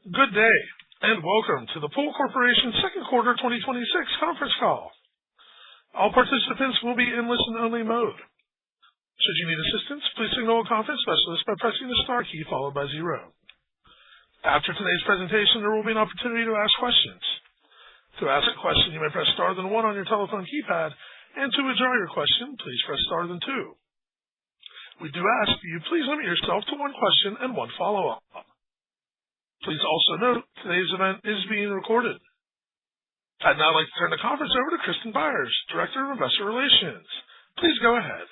Good day, and welcome to the Pool Corporation Second Quarter 2026 conference call. All participants will be in listen-only mode. Should you need assistance, please signal a conference specialist by pressing the star key followed by 0. After today's presentation, there will be an opportunity to ask questions. To ask a question, you may press star then 1 on your telephone keypad, and to withdraw your question, please press star then 2. We do ask that you please limit yourself to one question and one follow-up. Please also note today's event is being recorded. I'd now like to turn the conference over to Kristen Byers, Director of Investor Relations. Please go ahead.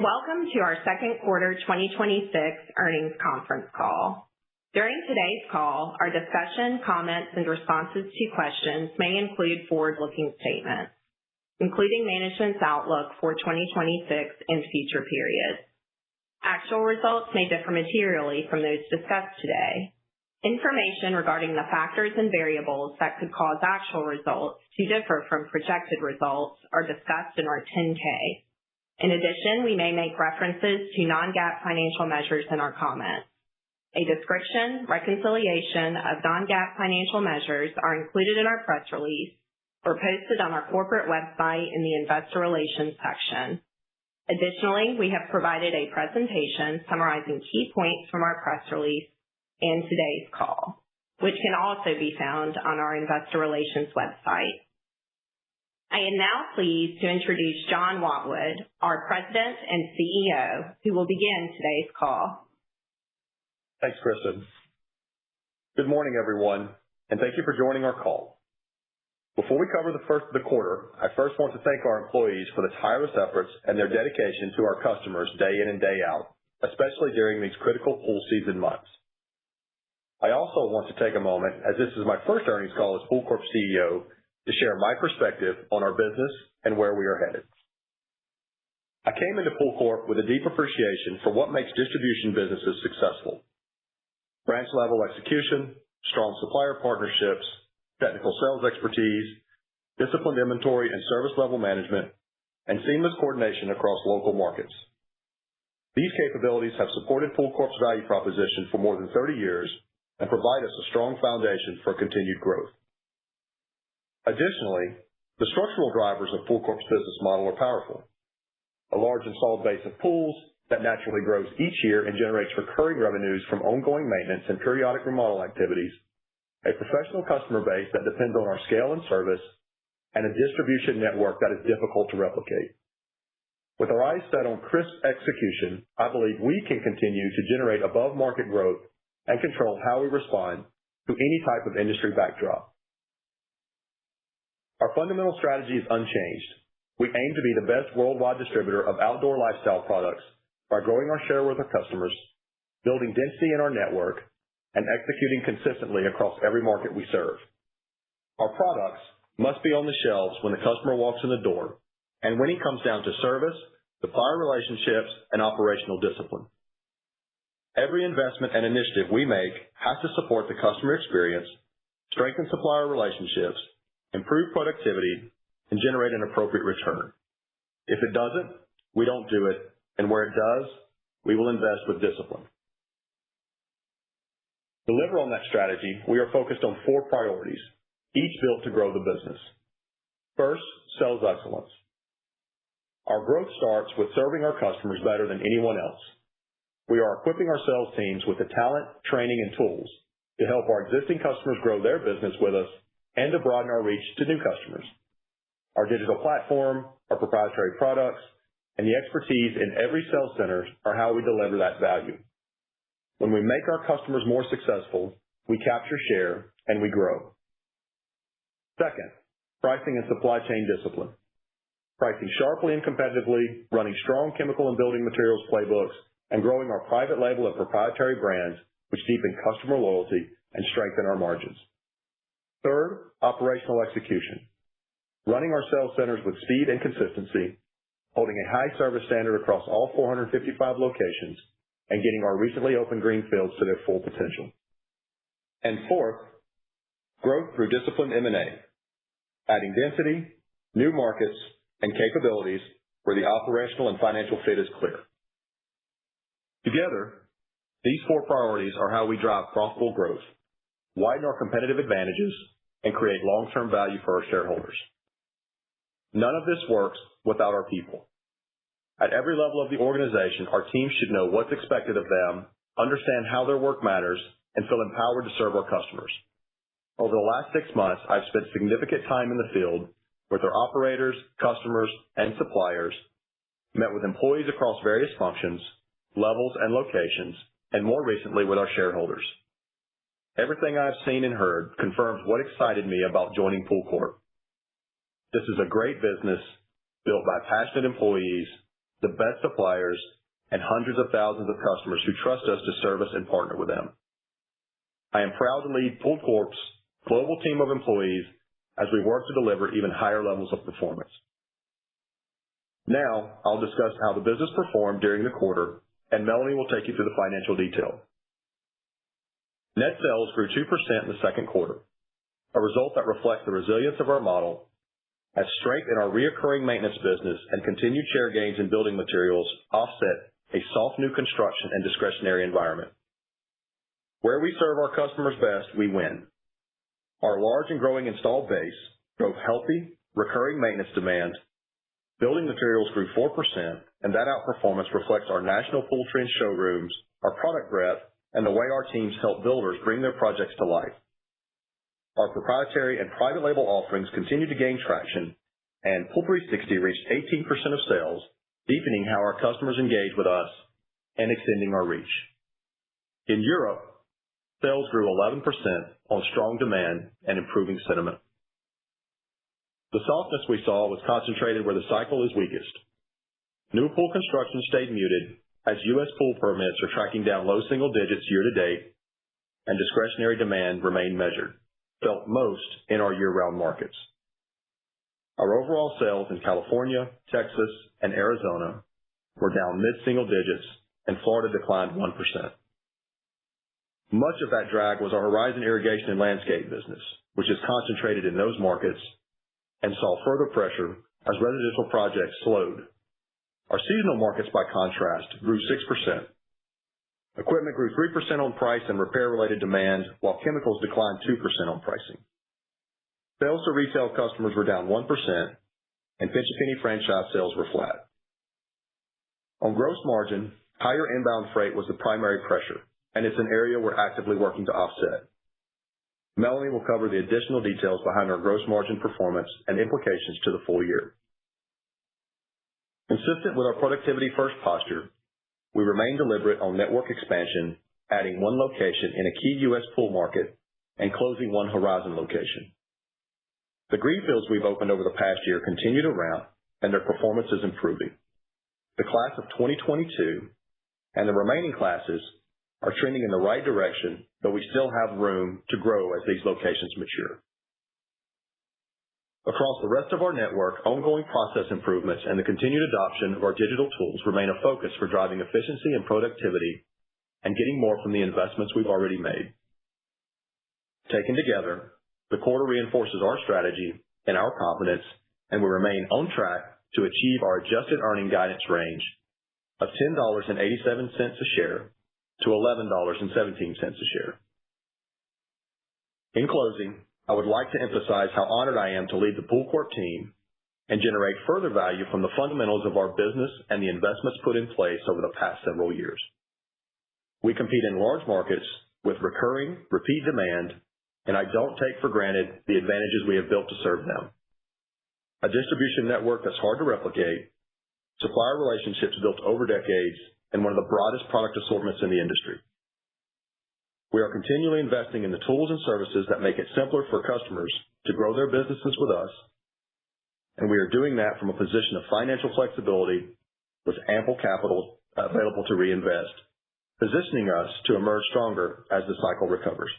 Welcome to our second quarter 2026 earnings conference call. During today's call, our discussion, comments, and responses to questions may include forward-looking statements, including management's outlook for 2026 and future periods. Actual results may differ materially from those discussed today. Information regarding the factors and variables that could cause actual results to differ from projected results are discussed in our 10-K. In addition, we may make references to non-GAAP financial measures in our comments. A description, reconciliation of non-GAAP financial measures are included in our press release or posted on our corporate website in the Investor Relations section. Additionally, we have provided a presentation summarizing key points from our press release and today's call, which can also be found on our Investor Relations website. I am now pleased to introduce John Watwood, our President and CEO, who will begin today's call. Thanks, Kristen. Good morning, everyone, and thank you for joining our call. Before we cover the quarter, I first want to thank our employees for the tireless efforts and their dedication to our customers day in and day out, especially during these critical pool season months. I also want to take a moment, as this is my first earnings call as Pool Corp CEO, to share my perspective on our business and where we are headed. I came into Pool Corp with a deep appreciation for what makes distribution businesses successful. Branch-level execution, strong supplier partnerships, technical sales expertise, disciplined inventory and service level management, and seamless coordination across local markets. These capabilities have supported Pool Corp's value proposition for more than 30 years and provide us a strong foundation for continued growth. Additionally, the structural drivers of Pool Corp's business model are powerful. A large installed base of pools that naturally grows each year and generates recurring revenues from ongoing maintenance and periodic remodel activities, a professional customer base that depends on our scale and service, and a distribution network that is difficult to replicate. With our eyes set on crisp execution, I believe we can continue to generate above-market growth and control how we respond to any type of industry backdrop. Our fundamental strategy is unchanged. We aim to be the best worldwide distributor of outdoor lifestyle products by growing our share with our customers, building density in our network, and executing consistently across every market we serve. Our products must be on the shelves when the customer walks in the door, and winning comes down to service, supplier relationships, and operational discipline. Every investment and initiative we make has to support the customer experience, strengthen supplier relationships, improve productivity, and generate an appropriate return. If it doesn't, we don't do it, and where it does, we will invest with discipline. To deliver on that strategy, we are focused on 4 priorities, each built to grow the business. First, sales excellence. Our growth starts with serving our customers better than anyone else. We are equipping our sales teams with the talent, training, and tools to help our existing customers grow their business with us and to broaden our reach to new customers. Our digital platform, our proprietary products, and the expertise in every sales center are how we deliver that value. When we make our customers more successful, we capture share and we grow. Second, pricing and supply chain discipline. Pricing sharply and competitively, running strong chemical and building materials playbooks, and growing our private label and proprietary brands, which deepen customer loyalty and strengthen our margins. Third, operational execution. Running our sales centers with speed and consistency, holding a high service standard across all 455 locations, and getting our recently opened greenfields to their full potential. And fourth, growth through disciplined M&A, adding density, new markets, and capabilities where the operational and financial fit is clear. Together, these 4 priorities are how we drive profitable growth. widen our competitive advantages, and create long-term value for our shareholders. None of this works without our people. At every level of the organization, our teams should know what's expected of them, understand how their work matters, and feel empowered to serve our customers. Over the last 6 months, I've spent significant time in the field with our operators, customers, and suppliers, met with employees across various functions, levels, and locations, and more recently with our shareholders. Everything I've seen and heard confirms what excited me about joining PoolCorp. This is a great business built by passionate employees, the best suppliers, and hundreds of thousands of customers who trust us to service and partner with them. I am proud to lead PoolCorp's global team of employees as we work to deliver even higher levels of performance. Now, I'll discuss how the business performed during the quarter, and Melanie will take you through the financial detail. Net sales grew 2% in the second quarter, a result that reflects the resilience of our model, as strength in our reoccurring maintenance business and continued share gains in building materials offset a soft new construction and discretionary environment. Where we serve our customers best, we win. Our large and growing installed base drove healthy, recurring maintenance demand. Building materials grew 4%, and that outperformance reflects our national pool trend showrooms, our product breadth, and the way our teams help builders bring their projects to life. Our proprietary and private label offerings continue to gain traction, and Pool 360 reached 18% of sales, deepening how our customers engage with us and extending our reach. In Europe, sales grew 11% on strong demand and improving sentiment. The softness we saw was concentrated where the cycle is weakest. New pool construction stayed muted as U.S. pool permits are tracking down low single digits year to date, and discretionary demand remained measured, felt most in our year-round markets. Our overall sales in California, Texas, and Arizona were down mid-single digits, and Florida declined 1%. Much of that drag was our Horizon Irrigation and Landscape business, which is concentrated in those markets and saw further pressure as residential projects slowed. Our seasonal markets, by contrast, grew 6%. Equipment grew 3% on price and repair-related demand, while chemicals declined 2% on pricing. Sales to retail customers were down 1%, and Pinch A Penny franchise sales were flat. On gross margin, higher inbound freight was the primary pressure, and it's an area we're actively working to offset. Melanie will cover the additional details behind our gross margin performance and implications to the full year. Consistent with our productivity-first posture, we remain deliberate on network expansion, adding one location in a key U.S. pool market and closing one Horizon location. The greenfields we've opened over the past year continue to ramp, and their performance is improving. The class of 2022 and the remaining classes are trending in the right direction, but we still have room to grow as these locations mature. Across the rest of our network, ongoing process improvements and the continued adoption of our digital tools remain a focus for driving efficiency and productivity and getting more from the investments we've already made. Taken together, the quarter reinforces our strategy and our confidence, and we remain on track to achieve our adjusted earning guidance range of $10.87 a share to $11.17 a share. In closing, I would like to emphasize how honored I am to lead the PoolCorp team and generate further value from the fundamentals of our business and the investments put in place over the past several years. We compete in large markets with recurring, repeat demand, and I don't take for granted the advantages we have built to serve them. A distribution network that's hard to replicate, supplier relationships built over decades, and one of the broadest product assortments in the industry. We are continually investing in the tools and services that make it simpler for customers to grow their businesses with us, and we are doing that from a position of financial flexibility with ample capital available to reinvest, positioning us to emerge stronger as the cycle recovers.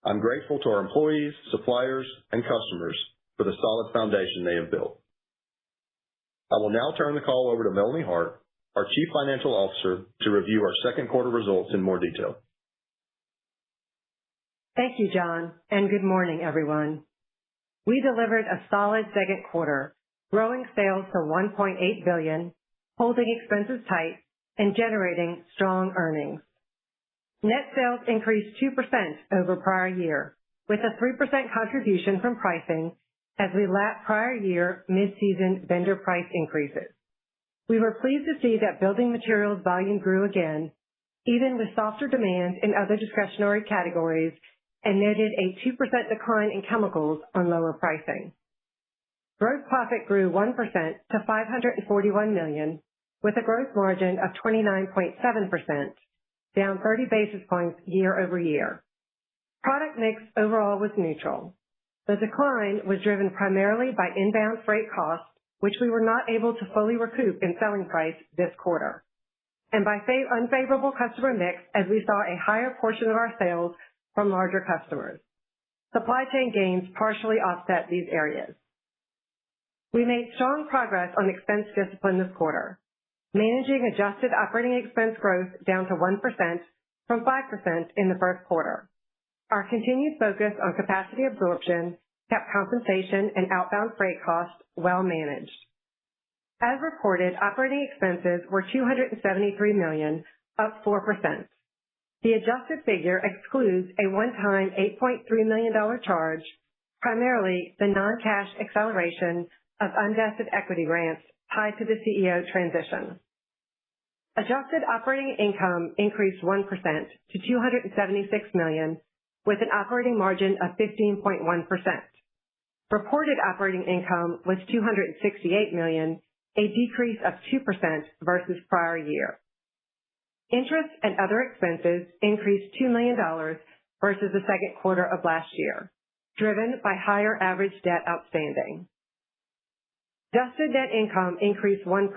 I'm grateful to our employees, suppliers, and customers for the solid foundation they have built. I will now turn the call over to Melanie Hart, our Chief Financial Officer, to review our second quarter results in more detail. Thank you, John, and good morning, everyone. We delivered a solid second quarter, growing sales to $1.8 billion, holding expenses tight, and generating strong earnings. Net sales increased 2% over prior year, with a 3% contribution from pricing as we lapped prior year mid-season vendor price increases. We were pleased to see that building materials volume grew again, even with softer demand in other discretionary categories, and noted a 2% decline in chemicals on lower pricing. Gross profit grew 1% to $541 million, with a gross margin of 29.7%, down 30 basis points year over year. Product mix overall was neutral. The decline was driven primarily by inbound freight costs, which we were not able to fully recoup in selling price this quarter, and by unfavorable customer mix as we saw a higher portion of our sales from larger customers. Supply chain gains partially offset these areas. We made strong progress on expense discipline this quarter, managing adjusted operating expense growth down to 1% from 5% in the first quarter. Our continued focus on capacity absorption kept compensation and outbound freight costs well managed. As reported, operating expenses were $273 million, up 4%. The adjusted figure excludes a one-time $8.3 million charge, primarily the non-cash acceleration of unvested equity grants tied to the CEO transition. Adjusted operating income increased 1% to $276 million, with an operating margin of 15.1%. Reported operating income was $268 million, a decrease of 2% versus prior year. Interest and other expenses increased $2 million versus the second quarter of last year, driven by higher average debt outstanding. Adjusted net income increased 1%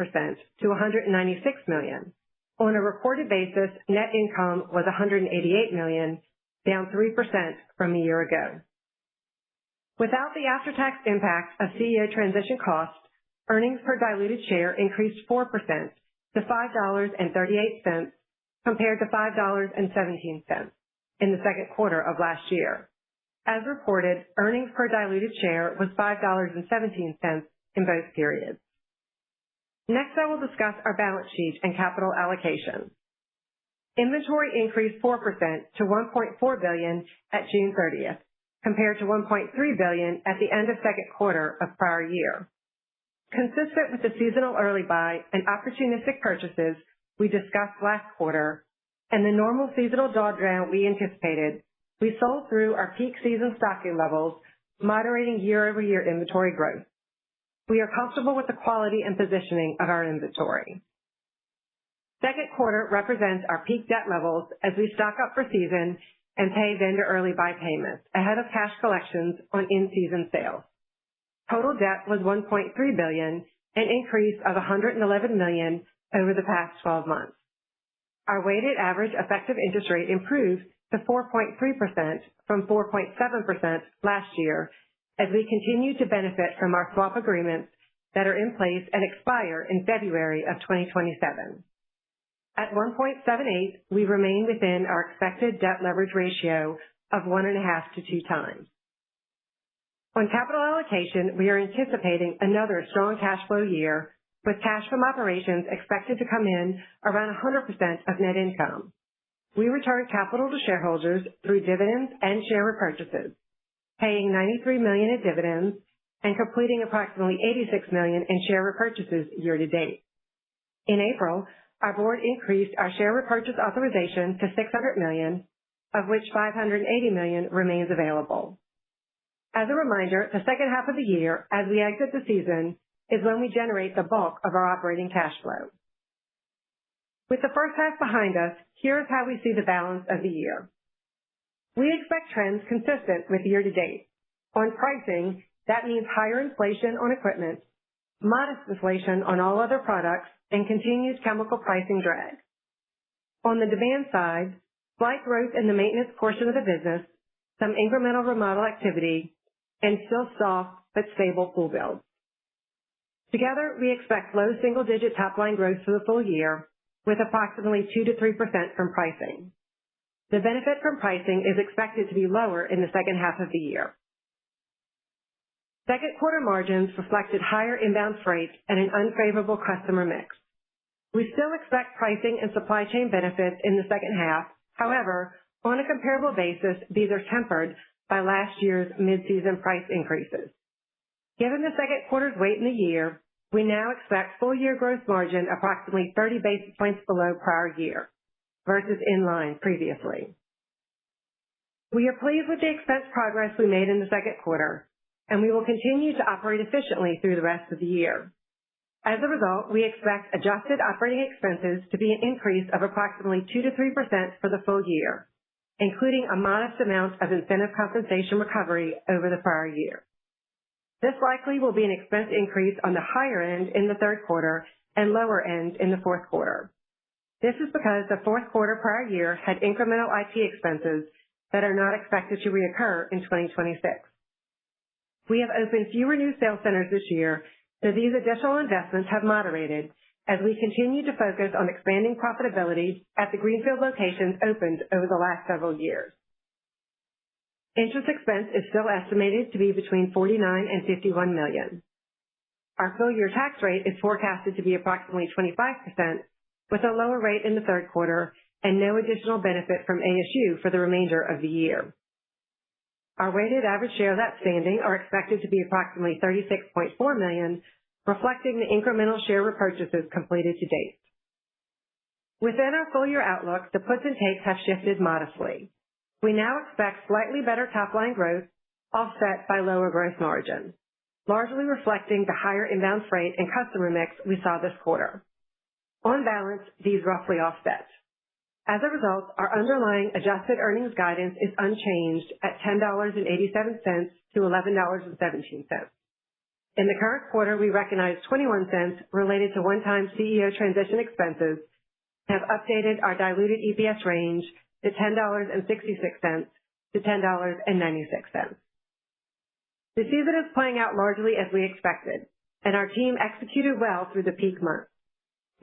to $196 million. On a reported basis, net income was $188 million, down 3% from a year ago. Without the after-tax impact of CEO transition costs, earnings per diluted share increased 4% to $5.38 compared to $5.17 in the second quarter of last year. As reported, earnings per diluted share was $5.17 in both periods. Next, I will discuss our balance sheet and capital allocation. Inventory increased 4% to $1.4 billion at June 30th, compared to $1.3 billion at the end of second quarter of prior year. Consistent with the seasonal early buy and opportunistic purchases we discussed last quarter, and the normal seasonal drawdown we anticipated, we sold through our peak season stocking levels, moderating year-over-year inventory growth. We are comfortable with the quality and positioning of our inventory. Second quarter represents our peak debt levels as we stock up for season and pay vendor early buy payments ahead of cash collections on in-season sales. Total debt was $1.3 billion, an increase of $111 million over the past 12 months. Our weighted average effective interest rate improved to 4.3% from 4.7% last year as we continue to benefit from our swap agreements that are in place and expire in February of 2027. At 1.78, we remain within our expected debt leverage ratio of 1.5 to 2 times. On capital allocation, we are anticipating another strong cash flow year, with cash from operations expected to come in around 100% of net income. We returned capital to shareholders through dividends and share repurchases, paying $93 million in dividends and completing approximately $86 million in share repurchases year to date. In April, our board increased our share repurchase authorization to $600 million, of which $580 million remains available. As a reminder, the second half of the year, as we exit the season, is when we generate the bulk of our operating cash flow. With the first half behind us, here is how we see the balance of the year. We expect trends consistent with year to date. On pricing, that means higher inflation on equipment, modest inflation on all other products, and continued chemical pricing drag. On the demand side, slight growth in the maintenance portion of the business, some incremental remodel activity, and still soft but stable pool builds. Together, we expect low single-digit top-line growth for the full year, with approximately 2 to 3% from pricing. The benefit from pricing is expected to be lower in the second half of the year. Second quarter margins reflected higher inbound freight and an unfavorable customer mix. We still expect pricing and supply chain benefits in the second half, However, on a comparable basis, these are tempered by last year's mid-season price increases. Given the second quarter's weight in the year, we now expect full-year gross margin approximately 30 basis points below prior year versus in line previously. We are pleased with the expense progress we made in the second quarter, and we will continue to operate efficiently through the rest of the year. As a result, we expect adjusted operating expenses to be an increase of approximately 2 to 3% for the full year, including a modest amount of incentive compensation recovery over the prior year. This likely will be an expense increase on the higher end in the third quarter and lower end in the fourth quarter. This is because the fourth quarter prior year had incremental IT expenses that are not expected to reoccur in 2026. We have opened fewer new sales centers this year, so these additional investments have moderated as we continue to focus on expanding profitability at the greenfield locations opened over the last several years. Interest expense is still estimated to be between $49 and $51 million. Our full-year tax rate is forecasted to be approximately 25%, with a lower rate in the third quarter and no additional benefit from ASU for the remainder of the year. Our weighted average shares outstanding are expected to be approximately 36.4 million, reflecting the incremental share repurchases completed to date. Within our full-year outlook, the puts and takes have shifted modestly. We now expect slightly better top-line growth, offset by lower gross margin, largely reflecting the higher inbound freight and customer mix we saw this quarter. On balance, these roughly offset. As a result, our underlying adjusted earnings guidance is unchanged at $10.87 to $11.17. In the current quarter, we recognized 21 cents related to one-time CEO transition expenses and have updated our diluted EPS range to $10.66 to $10.96. The season is playing out largely as we expected, and our team executed well through the peak months.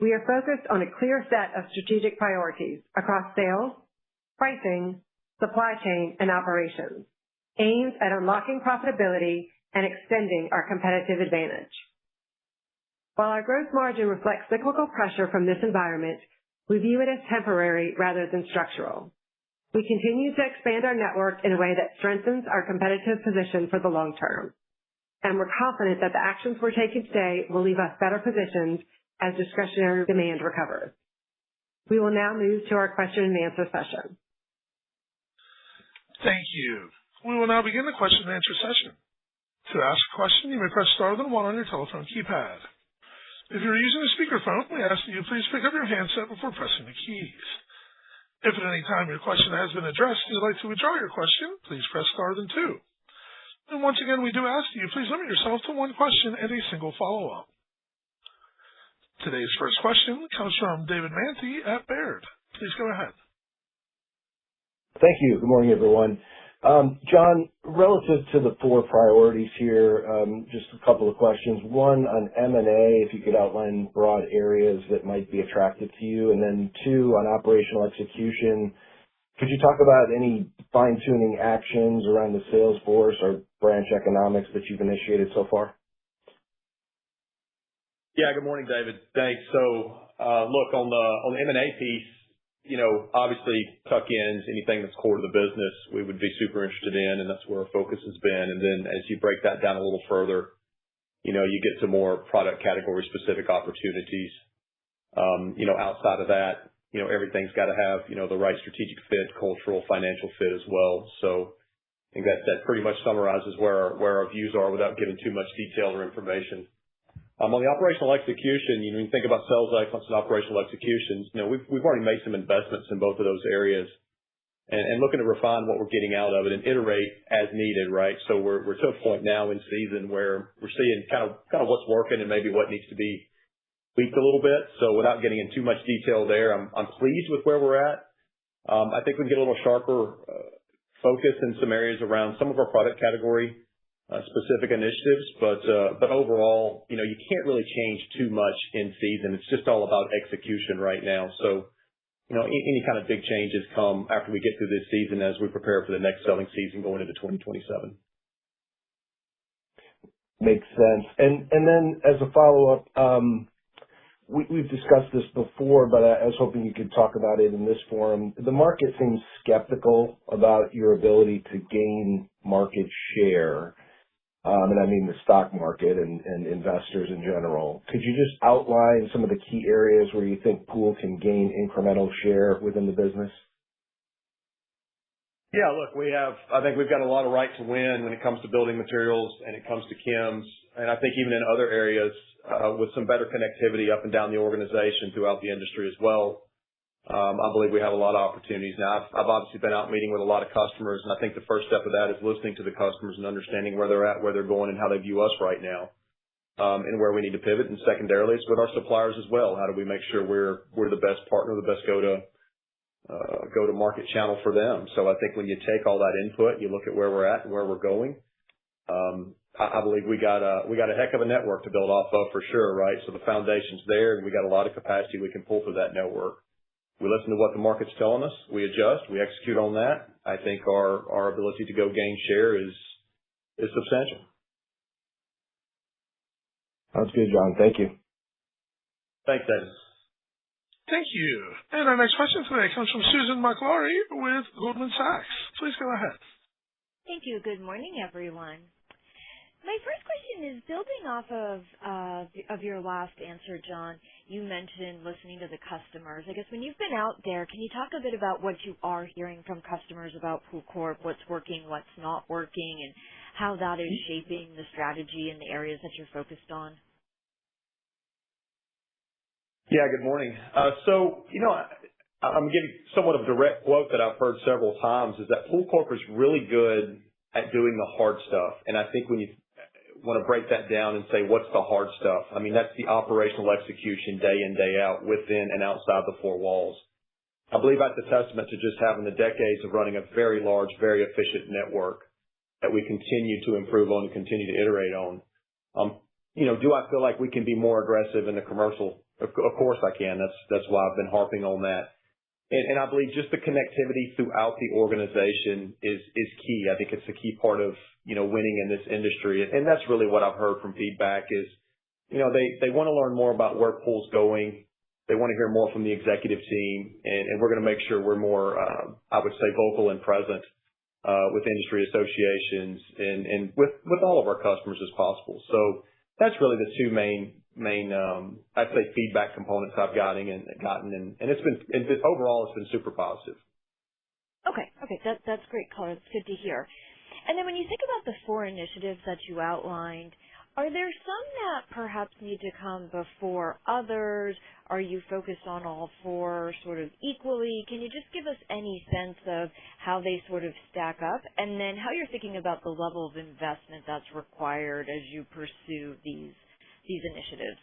We are focused on a clear set of strategic priorities across sales, pricing, supply chain, and operations, aimed at unlocking profitability and extending our competitive advantage. While our gross margin reflects cyclical pressure from this environment, we view it as temporary rather than structural. We continue to expand our network in a way that strengthens our competitive position for the long term, and we're confident that the actions we're taking today will leave us better positioned as discretionary demand recovers. We will now move to our question and answer session. Thank you. We will now begin the question and answer session. To ask a question, you may press star then one on your telephone keypad. If you're using a speakerphone, we ask that you please pick up your handset before pressing the keys. If at any time your question has been addressed and you'd like to withdraw your question, please press star then two. And once again, we do ask that you please limit yourself to one question and a single follow-up. Today's first question comes from David Manthey at Baird. Please go ahead. Thank you. Good morning, everyone. John, relative to the four priorities here, just a couple of questions. One on M&A, if you could outline broad areas that might be attractive to you, and then two on operational execution. Could you talk about any fine-tuning actions around the sales force or branch economics that you've initiated so far? Yeah, good morning, David. Thanks. So, look, on the M&A piece, obviously tuck-ins, anything that's core to the business, we would be super interested in, and that's where our focus has been. And then as you break that down a little further, you get to more product category specific opportunities. Outside of that, everything's got to have, the right strategic fit, cultural, financial fit as well. So I think that pretty much summarizes where our views are without giving too much detail or information. On the operational execution, when you think about sales excellence and operational executions, we've already made some investments in both of those areas and looking to refine what we're getting out of it and iterate as needed, right? So we're to a point now in season where we're seeing kind of what's working and maybe what needs to be tweaked a little bit. So without getting in too much detail there, I'm pleased with where we're at. I think we can get a little sharper focus in some areas around some of our product category specific initiatives, but overall, you can't really change too much in season. It's just all about execution right now. So, any kind of big changes come after we get through this season as we prepare for the next selling season going into 2027. Makes sense. And then as a follow-up, we've discussed this before, but I was hoping you could talk about it in this forum. The market seems skeptical about your ability to gain market share, and I mean the stock market and investors in general. Could you just outline some of the key areas where you think Pool can gain incremental share within the business? Yeah, look, I think we've got a lot of right to win when it comes to building materials and it comes to chems. And I think even in other areas, with some better connectivity up and down the organization throughout the industry as well, I believe we have a lot of opportunities. Now, I've obviously been out meeting with a lot of customers, and I think the first step of that is listening to the customers and understanding where they're at, where they're going, and how they view us right now, and where we need to pivot. And secondarily, it's with our suppliers as well. How do we make sure we're the best partner, the best go-to-market channel for them? So I think when you take all that input, you look at where we're at and where we're going, I believe we got a heck of a network to build off of for sure, right? So the foundation's there, and we got a lot of capacity we can pull through that network. We listen to what the market's telling us. We adjust. We execute on that. I think our ability to go gain share is substantial. Sounds good, John. Thank you. Thanks, David. Thank you. And our next question today comes from Susan Maklari with Goldman Sachs. Please go ahead. Thank you. Good morning, everyone. My first question is building off of your last answer, John. You mentioned listening to the customers. I guess when you've been out there, can you talk a bit about what you are hearing from customers about Pool Corp, what's working, what's not working, and how that is shaping the strategy in the areas that you're focused on? Yeah, good morning. So, I'm giving somewhat of a direct quote that I've heard several times is that Pool Corp is really good at doing the hard stuff. And I think when you want to break that down and say, what's the hard stuff? I mean, that's the operational execution day in, day out, within and outside the four walls. I believe that's a testament to just having the decades of running a very large, very efficient network that we continue to improve on and continue to iterate on. Do I feel like we can be more aggressive in the commercial? Of course I can. That's why I've been harping on that. And I believe just the connectivity throughout the organization is key. I think it's a key part of, winning in this industry. And that's really what I've heard from feedback is, they want to learn more about where Pool's going. They want to hear more from the executive team. And we're going to make sure we're more, I would say, vocal and present, with industry associations and with all of our customers as possible. So that's really the two main, I'd say, feedback components I've gotten, and overall it's been super positive. Okay. That's great color. It's good to hear. And then when you think about the four initiatives that you outlined, are there some that perhaps need to come before others? Are you focused on all four sort of equally? Can you just give us any sense of how they sort of stack up, and then how you're thinking about the level of investment that's required as you pursue these initiatives?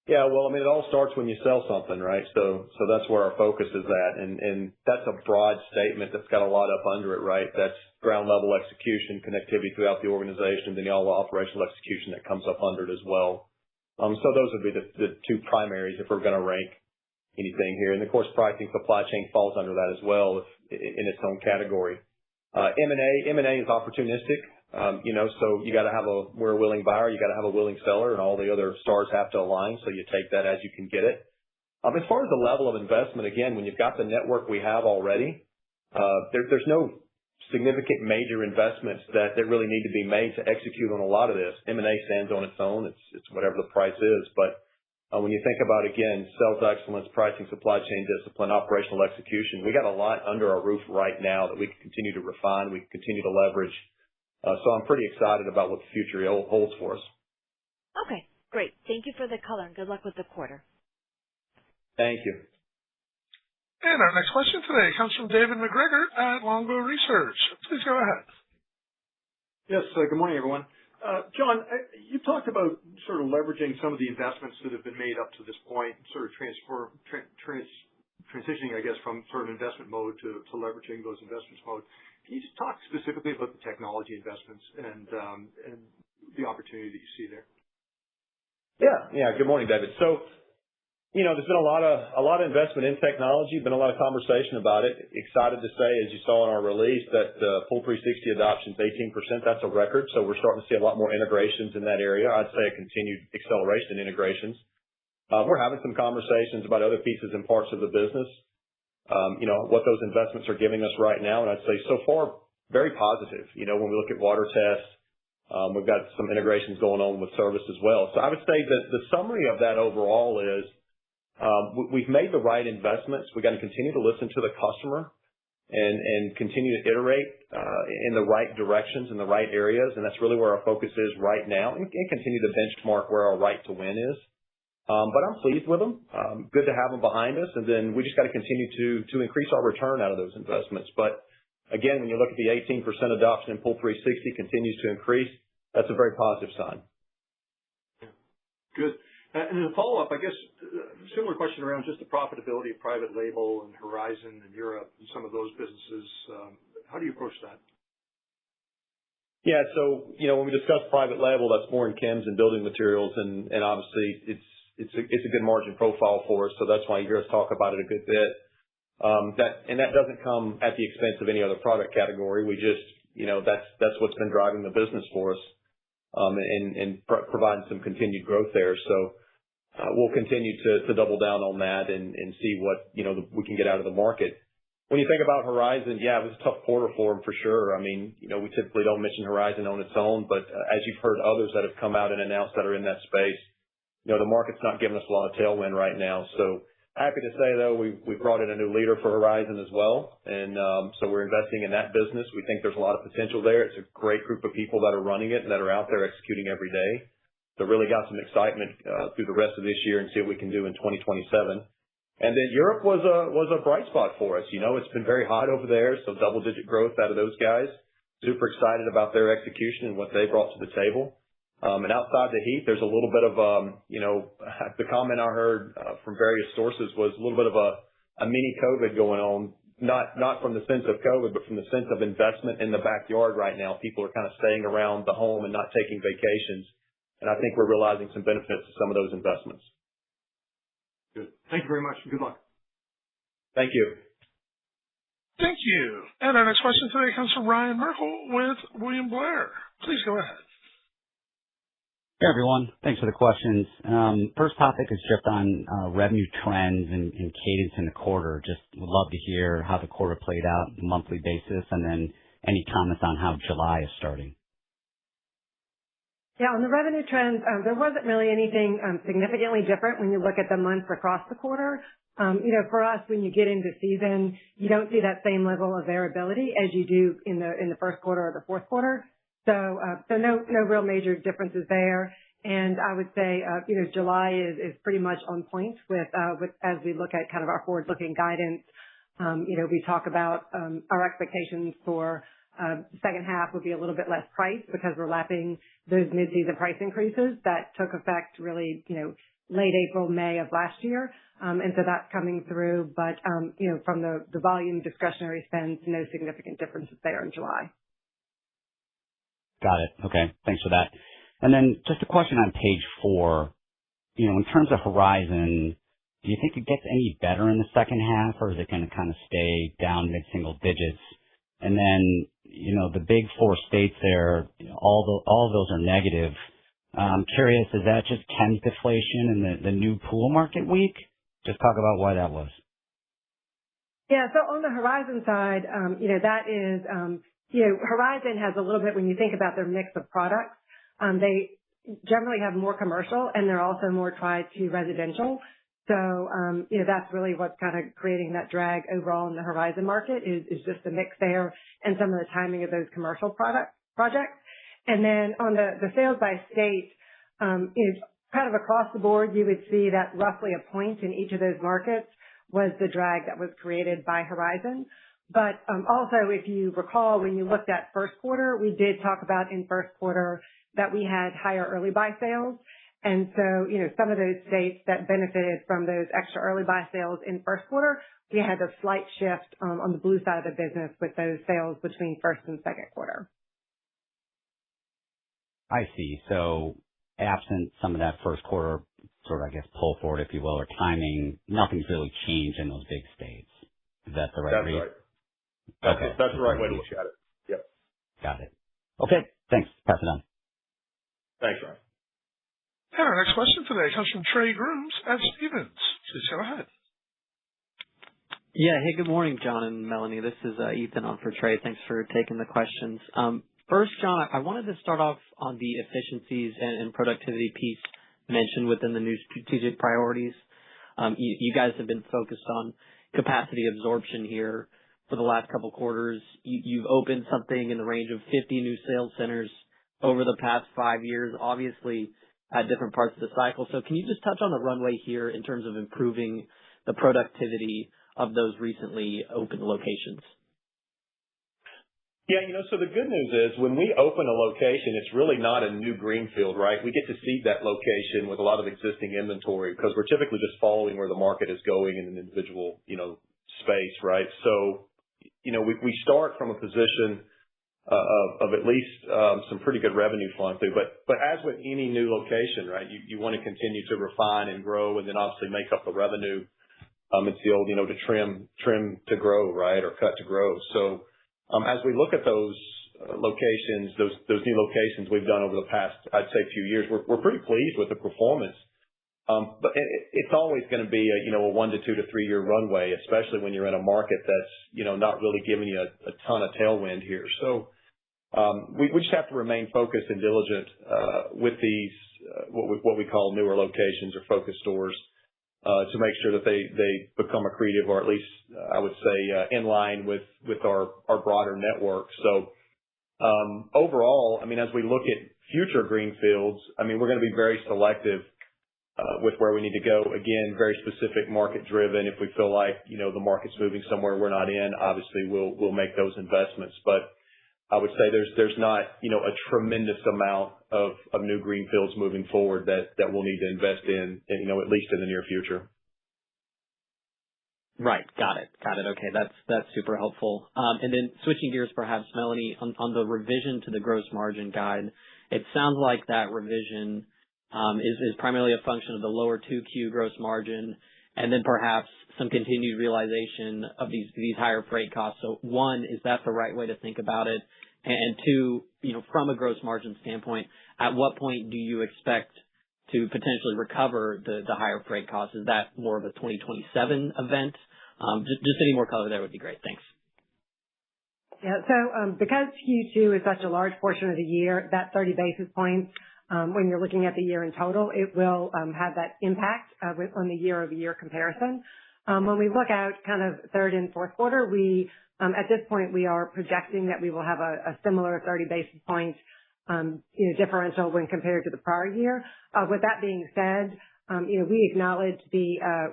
Yeah, well, I mean, it all starts when you sell something, right? So that's where our focus is at. And that's a broad statement that's got a lot up under it, right? That's ground level execution, connectivity throughout the organization, then all the operational execution that comes up under it as well. So those would be the two primaries if we're going to rank anything here. And of course, pricing, supply chain falls under that as well in its own category. M&A is opportunistic. So you got to have we're a willing buyer, you got to have a willing seller, and all the other stars have to align. So you take that as you can get it. As far as the level of investment, again, when you've got the network we have already, there's no significant major investments that really need to be made to execute on a lot of this. M&A stands on its own. It's whatever the price is. But when you think about, again, sales excellence, pricing, supply chain discipline, operational execution, we got a lot under our roof right now that we can continue to refine, we can continue to leverage. So I'm pretty excited about what the future holds for us. Okay, great. Thank you for the color, and good luck with the quarter. Thank you. And our next question today comes from David McGregor at Longbow Research. Please go ahead. Yes, good morning, everyone. John, you talked about sort of leveraging some of the investments that have been made up to this point, sort of transitioning, I guess, from sort of investment mode to leveraging those investments mode. Can you just talk specifically about the technology investments and the opportunity that you see there? Yeah. Good morning, David. So There's been a lot of investment in technology, been a lot of conversation about it. Excited to say, as you saw in our release, that Full 360 adoption is 18%. That's a record. So we're starting to see a lot more integrations in that area. I'd say a continued acceleration in integrations. We're having some conversations about other pieces and parts of the business, what those investments are giving us right now. And I'd say so far, very positive. When we look at water tests, we've got some integrations going on with service as well. So I would say that the summary of that overall is, we've made the right investments. We've got to continue to listen to the customer and continue to iterate in the right directions, in the right areas. And that's really where our focus is right now, and continue to benchmark where our right to win is. But I'm pleased with them. Good to have them behind us. And then we just got to continue to increase our return out of those investments. But again, when you look at the 18% adoption in Full 360 continues to increase, that's a very positive sign. Good. And as a follow-up, I guess, similar question around just the profitability of private label and Horizon and Europe and some of those businesses. How do you approach that? Yeah, so, when we discuss private label, that's more in chems and building materials, and obviously it's a good margin profile for us, so that's why you hear us talk about it a good bit. That doesn't come at the expense of any other product category. We just, that's what's been driving the business for us, and providing some continued growth there. So we'll continue to double down on that and see what we can get out of the market. When you think about Horizon, yeah, it was a tough quarter for them for sure. I mean, we typically don't mention Horizon on its own, but as you've heard others that have come out and announced that are in that space, the market's not giving us a lot of tailwind right now. So happy to say though, we brought in a new leader for Horizon as well, and so we're investing in that business. We think there's a lot of potential there. It's a great group of people that are running it and that are out there executing every day. So really got some excitement through the rest of this year and see what we can do in 2027. And then Europe was a bright spot for us. It's been very hot over there, so double-digit growth out of those guys. Super excited about their execution and what they brought to the table. And outside the heat, there's a little bit of, the comment I heard from various sources was a little bit of a mini COVID going on, not from the sense of COVID, but from the sense of investment in the backyard right now. People are kind of staying around the home and not taking vacations. And I think we're realizing some benefits of some of those investments. Good. Thank you very much. Good luck. Thank you. Thank you. And our next question today comes from Ryan Merkel with William Blair. Please go ahead. Hey, everyone. Thanks for the questions. First topic is just on revenue trends and cadence in the quarter. Just would love to hear how the quarter played out on a monthly basis, and then any comments on how July is starting. Yeah, on the revenue trends, there wasn't really anything significantly different when you look at the months across the quarter. For us, when you get into season, you don't see that same level of variability as you do in the first quarter or the fourth quarter. So no real major differences there. And I would say, July is pretty much on point with as we look at kind of our forward-looking guidance. We talk about our expectations for the second half would be a little bit less price because we're lapping those mid-season price increases that took effect really, late April, May of last year. And so that's coming through. But, from the volume discretionary spends, no significant differences there in July. Got it. Okay. Thanks for that. And then just a question on page 4. In terms of Horizon, do you think it gets any better in the second half, or is it going to kind of stay down mid-single digits? And then, the big 4 states there, all of those are negative. I'm curious, is that just chems deflation and the new pool market weak? Just talk about why that was. Yeah. So on the Horizon side, that is, Horizon has a little bit, when you think about their mix of products, they generally have more commercial and they're also more tied to residential. So, that's really what's kind of creating that drag overall in the Horizon market is just the mix there and some of the timing of those commercial projects. And then on the sales by state, kind of across the board, you would see that roughly a point in each of those markets was the drag that was created by Horizon. But also, if you recall, when you looked at first quarter, we did talk about in first quarter that we had higher early buy sales. And so, some of those states that benefited from those extra early buy sales in first quarter, we had a slight shift on the blue side of the business with those sales between first and second quarter. I see. So absent some of that first quarter sort of, I guess, pull forward, if you will, or timing, nothing's really changed in those big states. Is that the right read? That's right. Okay. That's the right way to look at it. Yep. Got it. Okay. Thanks. Pass it on. Thanks, Ryan. And our next question today comes from Trey Grooms at Stephens. Please go ahead. Yeah. Hey, good morning, John and Melanie. This is Ethan on for Trey. Thanks for taking the questions. First, John, I wanted to start off on the efficiencies and productivity piece mentioned within the new strategic priorities. You guys have been focused on capacity absorption here for the last couple quarters. You've opened something in the range of 50 new sales centers over the past 5 years, obviously at different parts of the cycle. So can you just touch on the runway here in terms of improving the productivity of those recently opened locations? Yeah, so the good news is when we open a location, it's really not a new greenfield, right? We get to seed that location with a lot of existing inventory because we're typically just following where the market is going in an individual, space, right? So, we start from a position of at least some pretty good revenue flowing through. But as with any new location, right, you want to continue to refine and grow and then obviously make up the revenue. It's the old, to trim to grow, right, or cut to grow. So as we look at those locations, those new locations we've done over the past, I'd say, few years, we're pretty pleased with the performance. But it's always going to be a 1 to 2 to 3 year runway, especially when you're in a market that's, not really giving you a ton of tailwind here. So we just have to remain focused and diligent with these what we call newer locations or focus stores to make sure that they become accretive, or at least I would say in line with our broader network. So overall, as we look at future greenfields, we're going to be very selective with where we need to go. Again, very specific market driven. If we feel like the market's moving somewhere we're not in, obviously we'll make those investments. But I would say there's not a tremendous amount of new greenfields moving forward that we'll need to invest in at least in the near future. Right. Got it. Okay. That's super helpful. And then switching gears, perhaps, Melanie, on the revision to the gross margin guide, it sounds like that revision is primarily a function of the lower 2Q gross margin, and then perhaps some continued realization of these higher freight costs. So one, is that the right way to think about it? And two, from a gross margin standpoint, at what point do you expect to potentially recover the higher freight costs? Is that more of a 2027 event? Just any more color there would be great. Thanks. Yeah. So because Q2 is such a large portion of the year, that 30 basis points, when you're looking at the year in total, it will have that impact on the year-over-year comparison. When we look out kind of third and fourth quarter, at this point, we are projecting that we will have a similar 30 basis points differential when compared to the prior year. With that being said, we acknowledged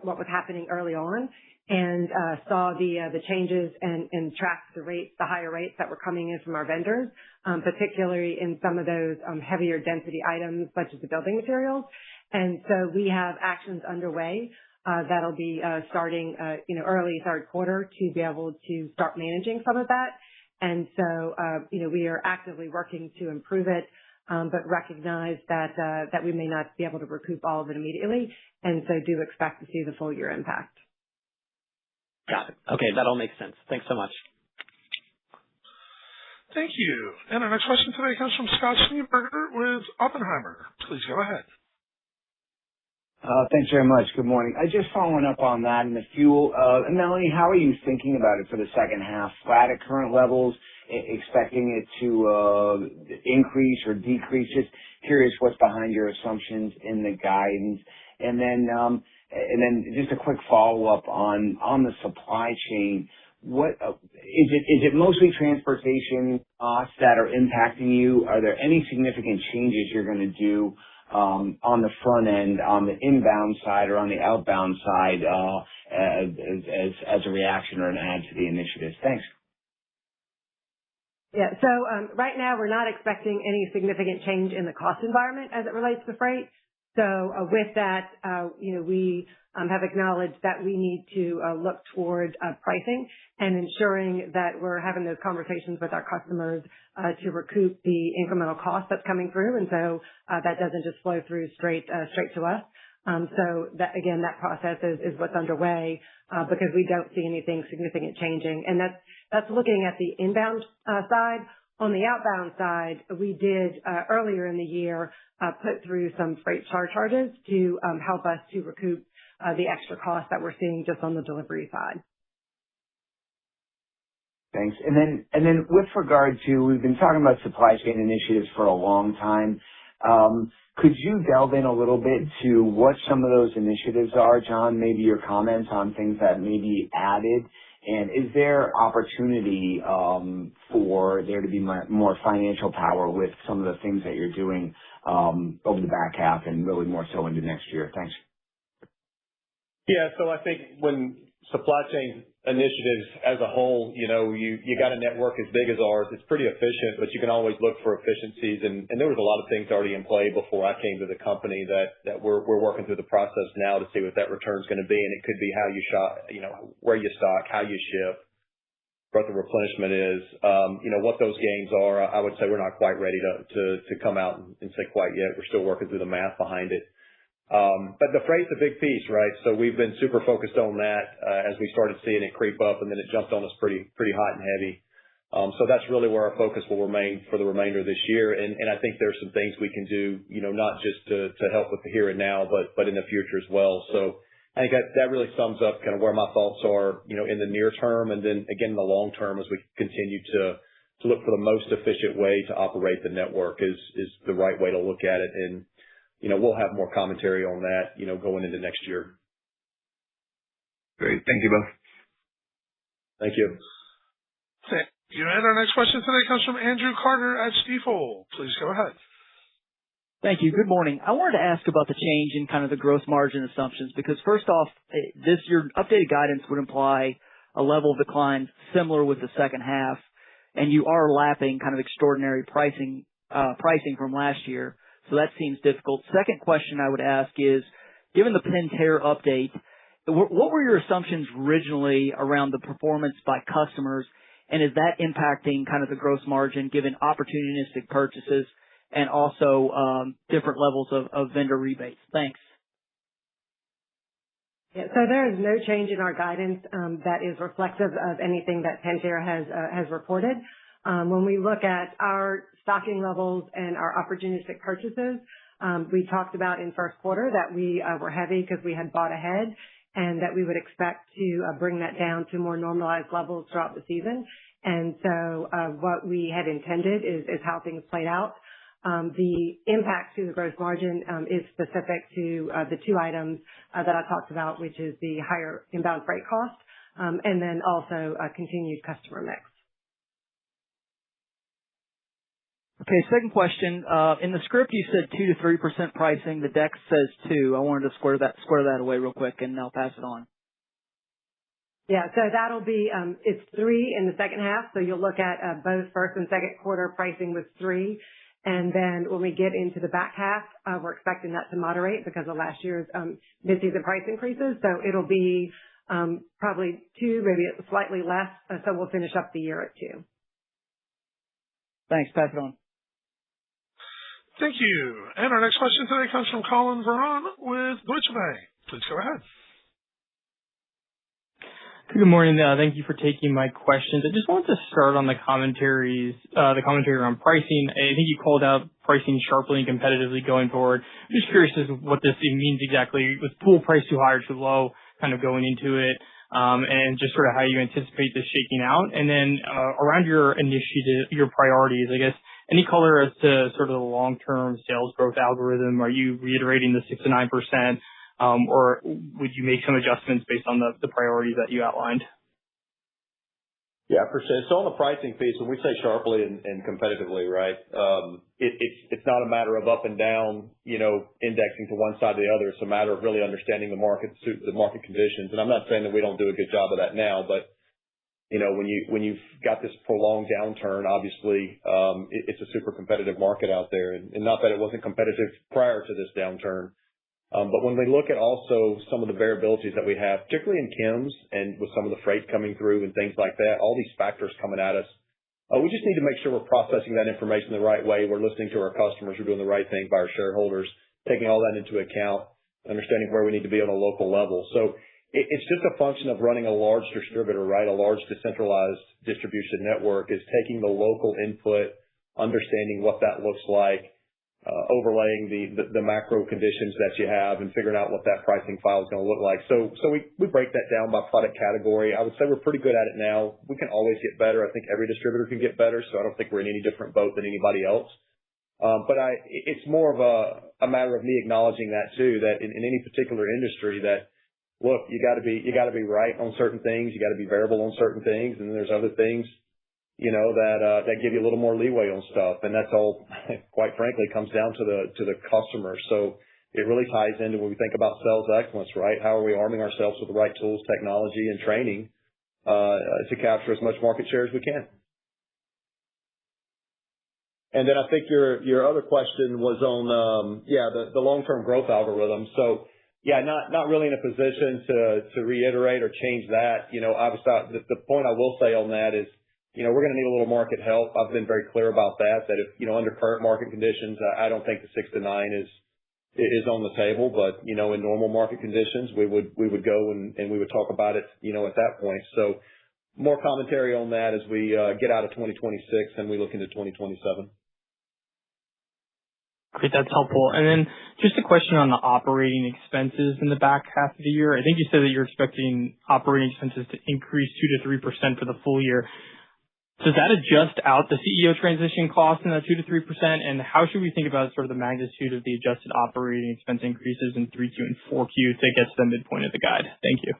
what was happening early on and saw the changes and tracked the higher rates that were coming in from our vendors, particularly in some of those heavier density items such as the building materials. And so we have actions underway that'll be starting early third quarter to be able to start managing some of that. And so we are actively working to improve it, but recognize that we may not be able to recoup all of it immediately, and so do expect to see the full year impact. Got it. Okay, that all makes sense. Thanks so much. Thank you. And our next question today comes from Scott Schneeberger with Oppenheimer. Please go ahead. Thanks very much. Good morning. I just following up on that and the fuel. Melanie, how are you thinking about it for the second half? Flat at current levels, expecting it to increase or decrease? Just curious what's behind your assumptions in the guidance. And then just a quick follow-up on the supply chain. What is it mostly transportation costs that are impacting you? Are there any significant changes you're going to do on the front end, on the inbound side or on the outbound side as a reaction or an add to the initiatives? Thanks. Yeah. So right now we're not expecting any significant change in the cost environment as it relates to freight. So with that, we have acknowledged that we need to look toward pricing and ensuring that we're having those conversations with our customers to recoup the incremental cost that's coming through. And so that doesn't just flow through straight to us. So that, again, that process is what's underway, because we don't see anything significant changing. And that's looking at the inbound side. On the outbound side, we did earlier in the year put through some freight surcharges to help us to recoup the extra costs that we're seeing just on the delivery side. Thanks. And then with regard to, we've been talking about supply chain initiatives for a long time. Could you delve in a little bit to what some of those initiatives are, John? Maybe your comments on things that may be added. And is there opportunity for there to be more financial power with some of the things that you're doing over the back half and really more so into next year? Thanks. Yeah, so I think when supply chain initiatives as a whole, you got a network as big as ours, it's pretty efficient, but you can always look for efficiencies. And there was a lot of things already in play before I came to the company that we're working through the process now to see what that return is going to be. And it could be how you shop, where you stock, how you ship, what the replenishment is, what those gains are. I would say we're not quite ready to come out and say quite yet. We're still working through the math behind it. But the freight's a big piece, right? So we've been super focused on that as we started seeing it creep up, and then it jumped on us pretty hot and heavy. So that's really where our focus will remain for the remainder of this year. And I think there's some things we can do, not just to help with the here and now, but in the future as well. So I think that really sums up kind of where my thoughts are, in the near term, and then again in the long term as we continue to look for the most efficient way to operate the network is the right way to look at it. And we'll have more commentary on that, going into next year. Great. Thank you both. Thank you. Thank you. And our next question today comes from Andrew Carter at Stifel. Please go ahead. Thank you. Good morning. I wanted to ask about the change in kind of the gross margin assumptions, because first off, your updated guidance would imply a level of decline similar with the second half, and you are lapping kind of extraordinary pricing from last year. So that seems difficult. Second question I would ask is, given the Pentair update, what were your assumptions originally around the performance by customers, and is that impacting kind of the gross margin given opportunistic purchases and also different levels of vendor rebates? Thanks. Yeah, so there is no change in our guidance that is reflective of anything that Pentair has reported. When we look at our stocking levels and our opportunistic purchases, we talked about in first quarter that we were heavy because we had bought ahead, and that we would expect to bring that down to more normalized levels throughout the season. And so what we had intended is how things played out. The impact to the gross margin is specific to the two items that I talked about, which is the higher inbound freight cost, and then also a continued customer mix. Okay, second question. In the script, you said 2 to 3% pricing. The deck says 2. I wanted to square that away real quick, and I'll pass it on. Yeah, so that'll be, it's 3 in the second half. So you'll look at both first and second quarter pricing was 3. And then when we get into the back half, we're expecting that to moderate because of last year's mid-season price increases. So it'll be probably 2, maybe slightly less. So we'll finish up the year at 2. Thanks. Pass it on. Thank you. And our next question today comes from Colin Veron with Deutsche Bank. Please go ahead. Good morning. Thank you for taking my questions. I just wanted to start on the commentary around pricing. I think you called out pricing sharply and competitively going forward. I'm just curious as to what this means exactly. Was pool price too high or too low kind of going into it? And just sort of how you anticipate this shaking out. And then around your initiative, your priorities, I guess, any color as to sort of the long-term sales growth algorithm? Are you reiterating the 6 to 9%, or would you make some adjustments based on the priorities that you outlined? Yeah, for sure. So on the pricing piece, when we say sharply and competitively, right, it's not a matter of up and down, indexing to one side or the other. It's a matter of really understanding the market conditions. And I'm not saying that we don't do a good job of that now, but when you've got this prolonged downturn, obviously, it's a super competitive market out there. And not that it wasn't competitive prior to this downturn. But when we look at also some of the variabilities that we have, particularly in chems and with some of the freight coming through and things like that, all these factors coming at us, we just need to make sure we're processing that information the right way. We're listening to our customers. We're doing the right thing by our shareholders, taking all that into account. understanding where we need to be on a local level. So it's just a function of running a large distributor, right? A large decentralized distribution network is taking the local input, understanding what that looks like, overlaying the macro conditions that you have and figuring out what that pricing file is going to look like. So we break that down by product category. I would say we're pretty good at it now. We can always get better. I think every distributor can get better, so I don't think we're in any different boat than anybody else. But it's more of a matter of me acknowledging that too, that in any particular industry that, look, you got to be right on certain things. You got to be variable on certain things. And then there's other things, that give you a little more leeway on stuff. And that's all, quite frankly, comes down to the customer. So it really ties into when we think about sales excellence, right? How are we arming ourselves with the right tools, technology, and training, to capture as much market share as we can? And then I think your other question was on, the long-term growth algorithm. So, not really in a position to reiterate or change that. Obviously, the point I will say on that is, we're going to need a little market help. I've been very clear about that if, under current market conditions, I don't think the 6 to 9 is on the table. But, in normal market conditions, we would go and we would talk about it, at that point. So more commentary on that as we get out of 2026 and we look into 2027. Great, that's helpful. And then just a question on the operating expenses in the back half of the year. I think you said that you're expecting operating expenses to increase 2 to 3% for the full year. Does that adjust out the CEO transition cost in that 2 to 3%? And how should we think about sort of the magnitude of the adjusted operating expense increases in 3Q and 4Q to get to the midpoint of the guide? Thank you.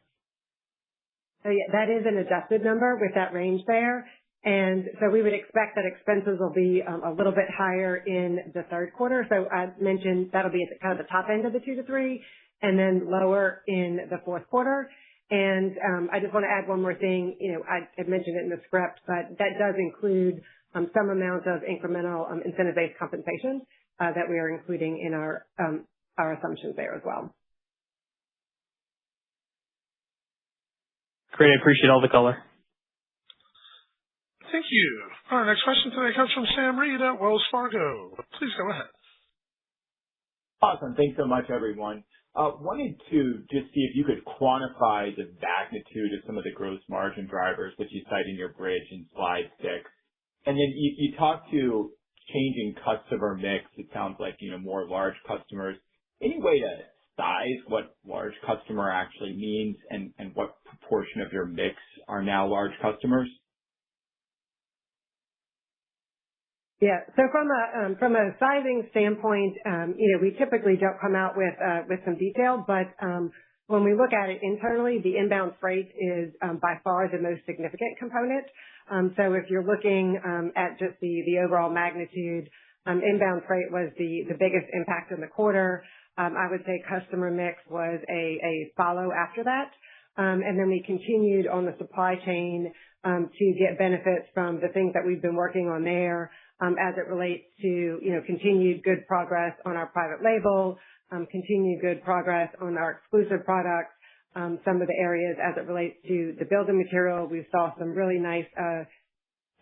So that is an adjusted number with that range there. And so we would expect that expenses will be a little bit higher in the third quarter. So I mentioned that'll be at kind of the top end of the 2 to 3 and then lower in the fourth quarter. And I just want to add one more thing. I had mentioned it in the script, but that does include some amount of incremental incentive-based compensation that we are including in our assumptions there as well. Great. I appreciate all the color. Thank you. Our next question today comes from Sam Reed at Wells Fargo. Please go ahead. Awesome. Thanks so much, everyone. Wanted to just see if you could quantify the magnitude of some of the gross margin drivers that you cite in your bridge in slide 6. And then you talked to changing customer mix. It sounds like, more large customers. Any way to size what large customer actually means and what proportion of your mix are now large customers? Yeah. So from a sizing standpoint, we typically don't come out with some detail, but when we look at it internally, the inbound freight is by far the most significant component. So if you're looking at just the overall magnitude, inbound freight was the biggest impact in the quarter. I would say customer mix was a follow after that. And then we continued on the supply chain to get benefits from the things that we've been working on there. As it relates to, continued good progress on our private label, continued good progress on our exclusive products, some of the areas as it relates to the building material. We saw some really nice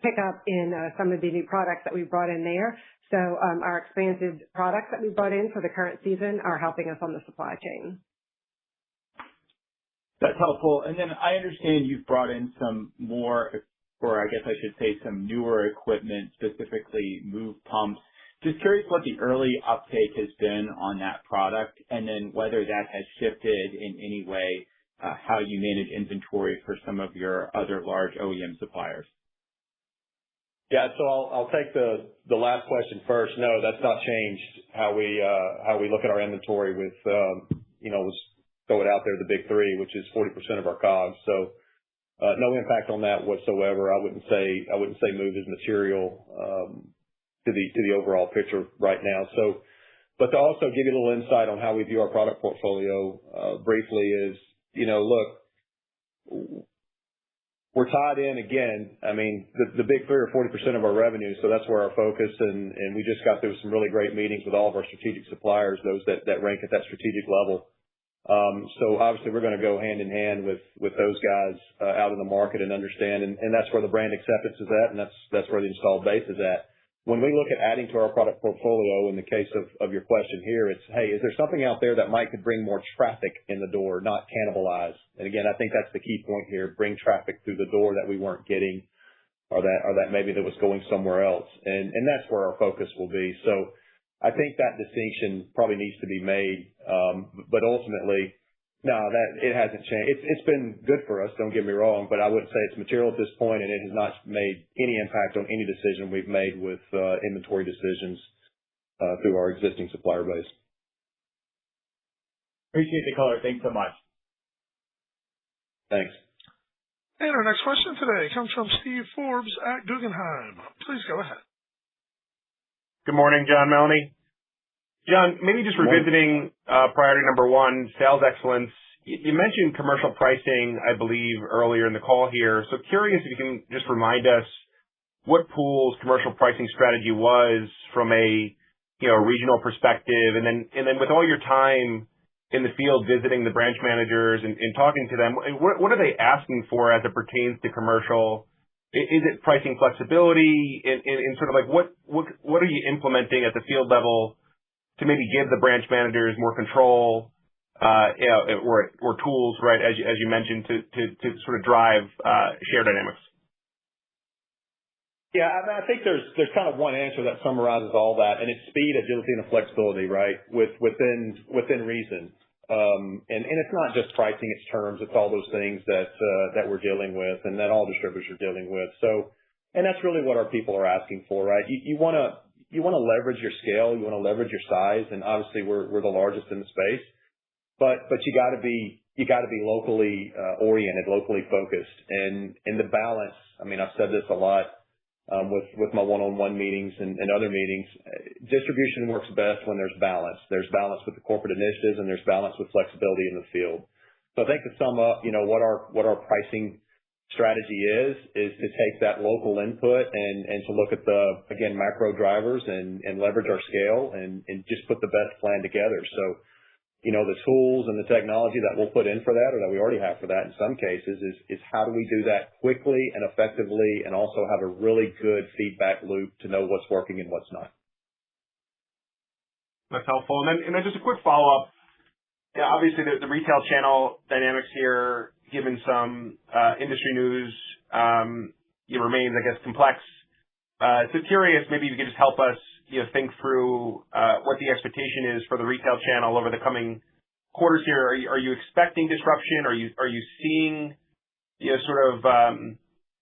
pickup in some of the new products that we brought in there. So our expansive products that we brought in for the current season are helping us on the supply chain. That's helpful. And then I understand you've brought in some more, or I guess I should say some newer equipment, specifically move pumps. Just curious what the early uptake has been on that product, and then whether that has shifted in any way how you manage inventory for some of your other large OEM suppliers. Yeah, so I'll take the last question first. No, that's not changed how we look at our inventory with let's throw it out there, the big three, which is 40% of our COGS. So no impact on that whatsoever. I wouldn't say move is material to the overall picture right now. So, but to also give you a little insight on how we view our product portfolio briefly is, look, we're tied in again. I mean, the big three are 40% of our revenue, so that's where our focus. And we just got through some really great meetings with all of our strategic suppliers, those that rank at that strategic level. So obviously we're going to go hand in hand with those guys out in the market and understand, and that's where the brand acceptance is at, and that's where the installed base is at. when we look at adding to our product portfolio, in the case of your question here, it's, hey, is there something out there that could bring more traffic in the door, not cannibalize? And again, I think that's the key point here, bring traffic through the door that we weren't getting, or that maybe that was going somewhere else. And that's where our focus will be. So I think that distinction probably needs to be made. But ultimately, no, that it hasn't changed. It's been good for us, don't get me wrong, but I wouldn't say it's material at this point, and it has not made any impact on any decision we've made with inventory decisions through our existing supplier base. Appreciate the color. Thanks so much. Thanks. And our next question today comes from Steve Forbes at Guggenheim. Please go ahead. Good morning, John, Melanie. John, maybe just revisiting priority number one, sales excellence. You mentioned commercial pricing, I believe, earlier in the call here. So curious if you can just remind us what Pool's commercial pricing strategy was from a regional perspective, and then with all your time in the field visiting the branch managers and talking to them, what are they asking for as it pertains to commercial? Is it pricing flexibility? In sort of like what are you implementing at the field level to maybe give the branch managers more control, or tools, right, as you mentioned, to sort of drive share dynamics? Yeah, I think there's kind of one answer that summarizes all that, and it's speed, agility, and flexibility, right, within reason. And it's not just pricing, it's terms, it's all those things that we're dealing with and that all distributors are dealing with. So, and that's really what our people are asking for, right? You want to leverage your scale, you want to leverage your size, and obviously we're the largest in the space, but you got to be locally oriented, locally focused, and the balance. I mean, I've said this a lot with my one-on-one meetings and other meetings. Distribution works best when there's balance. There's balance with the corporate initiatives, and there's balance with flexibility in the field. So I think to sum up, what our pricing strategy is to take that local input and to look at the, again, macro drivers and leverage our scale and just put the best plan together. So, the tools and the technology that we'll put in for that, or that we already have for that in some cases, is how do we do that quickly and effectively and also have a really good feedback loop to know what's working and what's not. That's helpful. And then just a quick follow-up. Yeah, obviously the retail channel dynamics here, given some industry news, remains, I guess, complex. So curious, maybe you could just help us, think through what the expectation is for the retail channel over the coming quarters here. Are you expecting disruption? Are you seeing,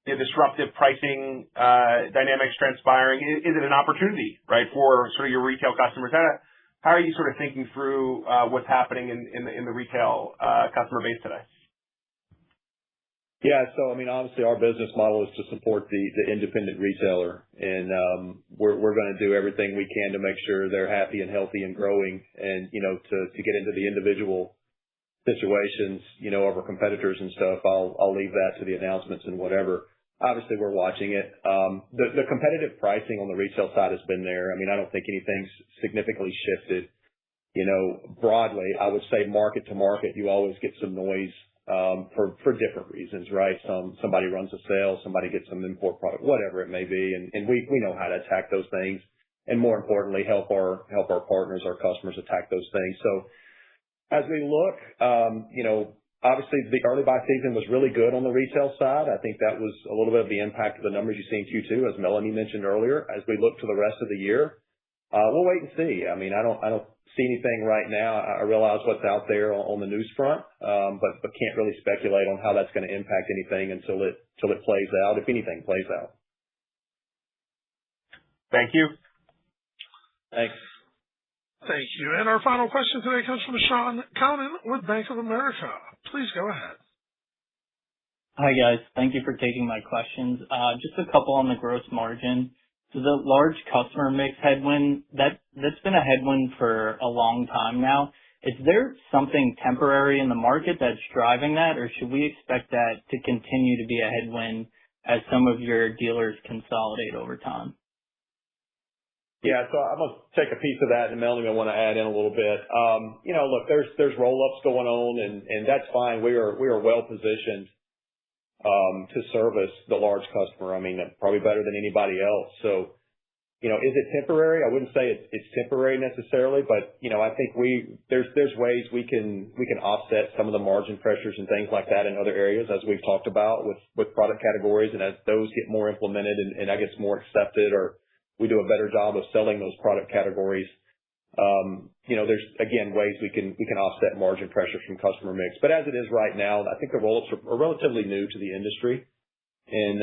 disruptive pricing dynamics transpiring? Is it an opportunity, right, for sort of your retail customers? How are you sort of thinking through what's happening in the retail customer base today? Yeah. So, I mean, obviously our business model is to support the independent retailer, and we're going to do everything we can to make sure they're happy and healthy and growing, and, to get into the individual situations, of our competitors and stuff, I'll leave that to the announcements and whatever. Obviously we're watching it. The competitive pricing on the retail side has been there. I mean, I don't think anything's significantly shifted. Broadly, I would say market to market, you always get some noise for different reasons, right? Somebody runs a sale, somebody gets some import product, whatever it may be, and we know how to attack those things, and more importantly, help our partners, our customers attack those things. So as we look, obviously the early buy season was really good on the retail side. I think that was a little bit of the impact of the numbers you see in Q2, as Melanie mentioned earlier. As we look to the rest of the year, we'll wait and see. I mean, I don't see anything right now. I realize what's out there on the news front, but can't really speculate on how that's going to impact anything until it plays out, if anything plays out. Thank you. Thanks. Thank you. And our final question today comes from Sean Conan with Bank of America. Please go ahead. Hi, guys. Thank you for taking my questions. Just a couple on the gross margin. So the large customer mix headwind, that's been a headwind for a long time now. Is there something temporary in the market that's driving that, or should we expect that to continue to be a headwind as some of your dealers consolidate over time? Yeah, so I'm going to take a piece of that, and Melanie will want to add in a little bit. Look, there's roll-ups going on, and that's fine. We are well positioned to service the large customer. I mean, probably better than anybody else. So, Is it temporary? I wouldn't say it's temporary necessarily, but, I think there's ways we can offset some of the margin pressures and things like that in other areas, as we've talked about with product categories. And as those get more implemented and I guess more accepted, or we do a better job of selling those product categories, there's again ways we can offset margin pressure from customer mix. But as it is right now, I think the roll-ups are relatively new to the industry. And,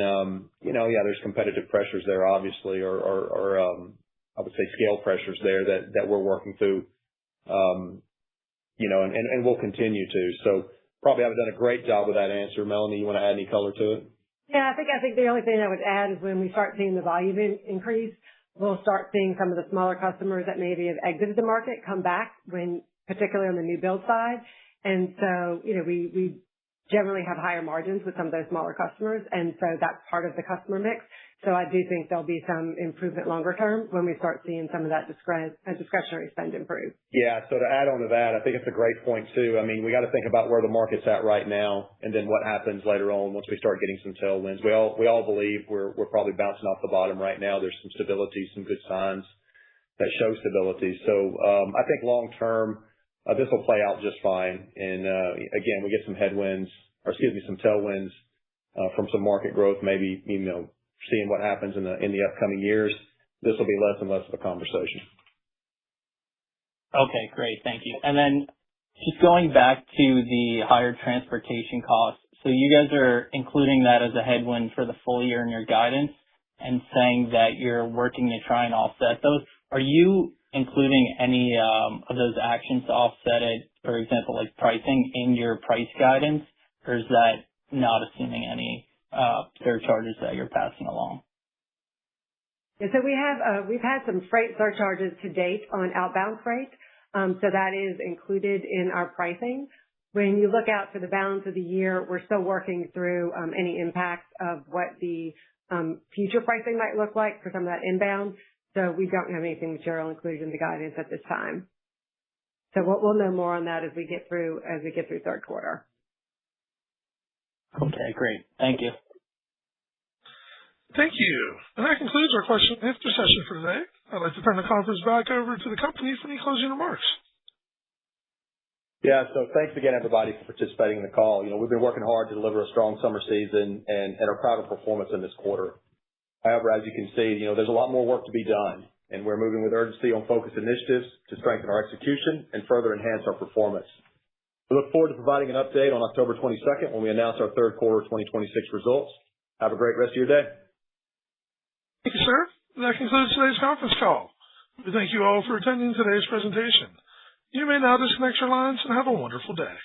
there's competitive pressures there, obviously, or I would say scale pressures there that we're working through, and we'll continue to. So probably haven't done a great job with that answer. Melanie, you want to add any color to it? Yeah, I think the only thing I would add is when we start seeing the volume increase, we'll start seeing some of the smaller customers that maybe have exited the market come back, particularly on the new build side. And so, we generally have higher margins with some of those smaller customers, and so that's part of the customer mix. So I do think there'll be some improvement longer term when we start seeing some of that discretionary spend improve. Yeah, so to add on to that, I think it's a great point too. I mean, we got to think about where the market's at right now, and then what happens later on once we start getting some tailwinds. We all believe we're probably bouncing off the bottom right now. There's some stability, some good signs that show stability. So I think long term, this will play out just fine. And again, we get some some tailwinds from some market growth, maybe seeing what happens in the upcoming years. This will be less and less of a conversation. Okay, great, thank you. And then just going back to the higher transportation costs, so you guys are including that as a headwind for the full year in your guidance and saying that you're working to try and offset those. Are you including any of those actions to offset it, for example, like pricing, in your price guidance, or is that not assuming any surcharges that you're passing along? Yeah, so we've had some freight surcharges to date on outbound freight, so that is included in our pricing. When you look out for the balance of the year, we're still working through any impacts of what the future pricing might look like for some of that inbound. So we don't have anything material included in the guidance at this time. So we'll know more on that as we get through third quarter. Okay, great. Thank you. Thank you. And that concludes our question and answer session for today. I'd like to turn the conference back over to the company for any closing remarks. Yeah, so thanks again, everybody, for participating in the call. We've been working hard to deliver a strong summer season and are proud of performance in this quarter. However, as you can see, there's a lot more work to be done, and we're moving with urgency on focused initiatives to strengthen our execution and further enhance our performance. We look forward to providing an update on October 22nd when we announce our third quarter 2026 results. Have a great rest of your day. Thank you, sir. That concludes today's conference call. We thank you all for attending today's presentation. You may now disconnect your lines and have a wonderful day.